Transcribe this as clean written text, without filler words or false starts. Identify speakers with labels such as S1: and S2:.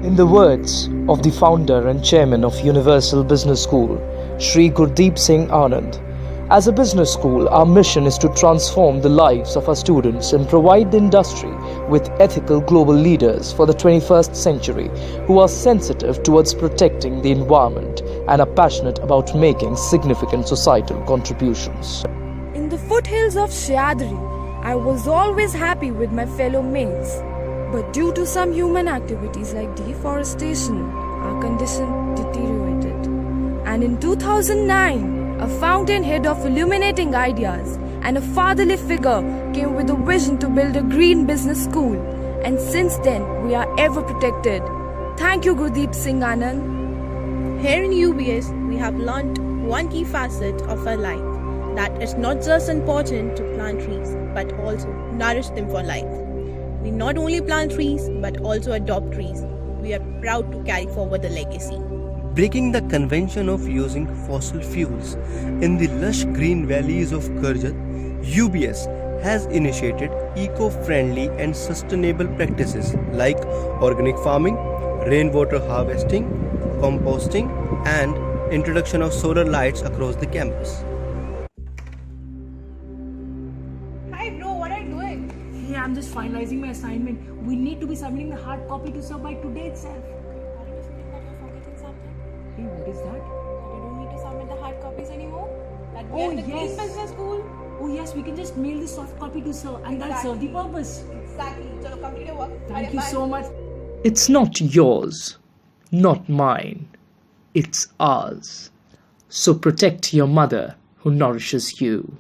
S1: In the words of the founder and chairman of Universal Business School, Shri Gurdeep Singh Anand, as a business school, our mission is to transform the lives of our students and provide the industry with ethical global leaders for the 21st century who are sensitive towards protecting the environment and are passionate about making significant societal contributions.
S2: In the foothills of Shyadri, I was always happy with my fellow mates. But due to some human activities like deforestation, our condition deteriorated. And in 2009, a fountainhead of illuminating ideas and a fatherly figure came with a vision to build a green business school. And since then, we are ever protected. Thank you, Gurdeep Singh Anand.
S3: Here in UBS, we have learnt one key facet of our life, that it's not just important to plant trees, but also nourish them for life. We not only plant trees, but also adopt trees. We are proud to carry forward the legacy.
S4: Breaking the convention of using fossil fuels in the lush green valleys of Karjat, UBS has initiated eco-friendly and sustainable practices like organic farming, rainwater harvesting, composting, and introduction of solar lights across the campus.
S3: Hi bro, what are you doing?
S5: Hey, I'm just finalizing my assignment. We need to be submitting the hard copy to sir by today itself.
S3: Are you saying that you're forgetting something?
S5: Hey, what is that?
S3: That you don't need to submit the hard copies anymore? That we
S5: Oh,
S3: are in the
S5: yes.
S3: green business school?
S5: Oh yes, we can just mail the soft copy to sir and that'll serve the purpose.
S3: Exactly. Chalo, complete your work.
S5: Thank you so much.
S1: It's not yours, not mine, it's ours. So protect your mother who nourishes you.